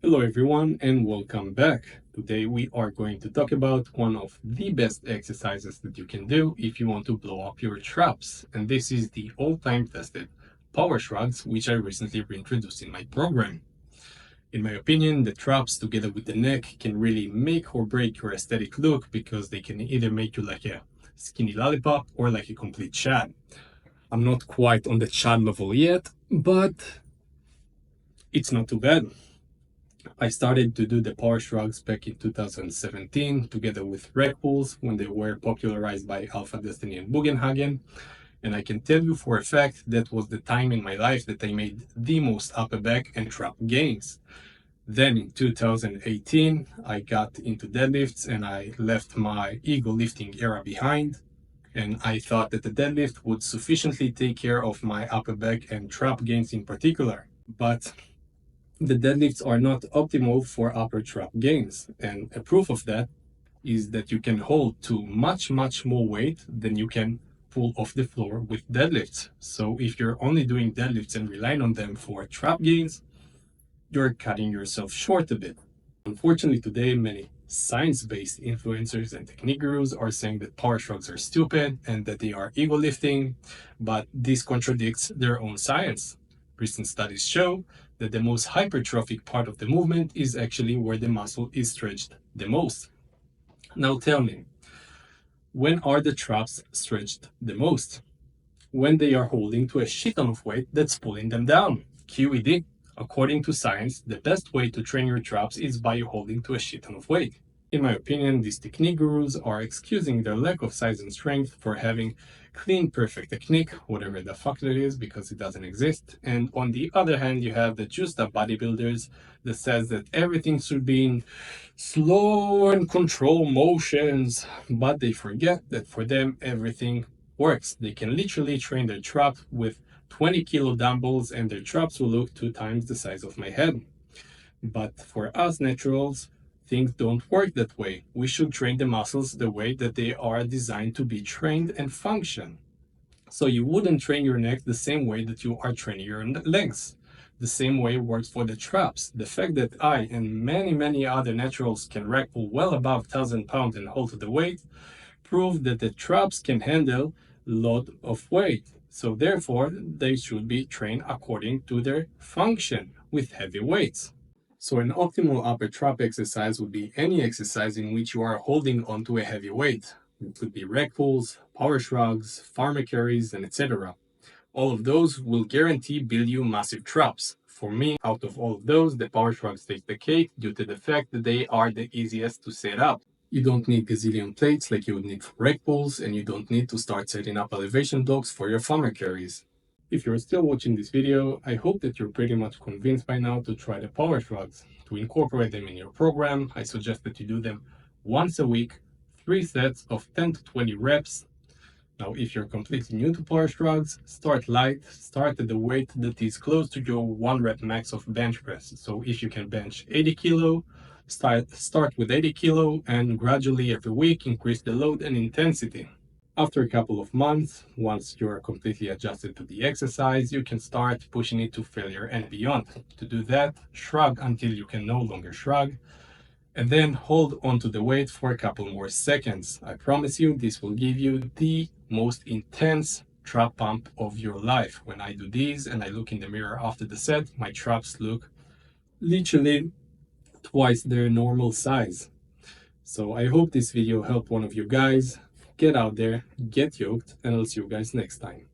Hello everyone and welcome back. Today we are going to talk about one of the best exercises that you can do if you want to blow up your traps. And this is the all-time tested power shrugs, which I recently reintroduced in my program. In my opinion, the traps together with the neck can really make or break your aesthetic look because they can either make you like a skinny lollipop or like a complete Chad. I'm not quite on the Chad level yet, but it's not too bad. I started to do the power shrugs back in 2017 together with Red Bulls when they were popularized by Alpha Destiny and Bugenhagen. And I can tell you for a fact that was the time in my life that I made the most upper back and trap gains. Then in 2018, I got into deadlifts and I left my ego lifting era behind. And I thought that the deadlift would sufficiently take care of my upper back and trap gains in particular. But the deadlifts are not optimal for upper trap gains. And a proof of that is that you can hold to much more weight than you can pull off the floor with deadlifts. So if you're only doing deadlifts and relying on them for trap gains, you're cutting yourself short a bit. Unfortunately, today, many science-based influencers and technique gurus are saying that power shrugs are stupid and that they are ego lifting, but this contradicts their own science. Recent studies show that the most hypertrophic part of the movement is actually where the muscle is stretched the most. Now tell me, when are the traps stretched the most? When they are holding to a shit ton of weight that's pulling them down. QED. According to science, the best way to train your traps is by holding to a shit ton of weight. In my opinion, these technique gurus are excusing their lack of size and strength for having clean, perfect technique, whatever the fuck that is, because it doesn't exist. And on the other hand, you have the juiced up bodybuilders that says that everything should be in slow and controlled motions, but they forget that for them, everything works. They can literally train their trap with 20 kilo dumbbells and their traps will look 2 times the size of my head. But for us naturals, things don't work that way. We should train the muscles the way that they are designed to be trained and function. So you wouldn't train your neck the same way that you are training your legs. The same way works for the traps. The fact that I and many other naturals can rack pull well above 1,000 pounds and hold to the weight prove that the traps can handle a lot of weight. So therefore, they should be trained according to their function with heavy weights. So an optimal upper trap exercise would be any exercise in which you are holding onto a heavy weight. It could be rack pulls, power shrugs, farmer carries, and etc. All of those will guarantee build you massive traps. For me, out of all of those, the power shrugs take the cake due to the fact that they are the easiest to set up. You don't need gazillion plates like you would need for rack pulls, and you don't need to start setting up elevation blocks for your farmer carries. If you're still watching this video, I hope that you're pretty much convinced by now to try the power shrugs. To incorporate them in your program, I suggest that you do them once a week, 3 sets of 10 to 20 reps. Now, if you're completely new to power shrugs, start light, start at the weight that is close to your 1 rep max of bench press. So if you can bench 80 kilo, start with 80 kilo and gradually every week increase the load and intensity. After a couple of months, once you're completely adjusted to the exercise, you can start pushing it to failure and beyond. To do that, shrug until you can no longer shrug, and then hold onto the weight for a couple more seconds. I promise you, this will give you the most intense trap pump of your life. When I do these and I look in the mirror after the set, my traps look literally twice their normal size. So I hope this video helped one of you guys. Get out there, get yoked, and I'll see you guys next time.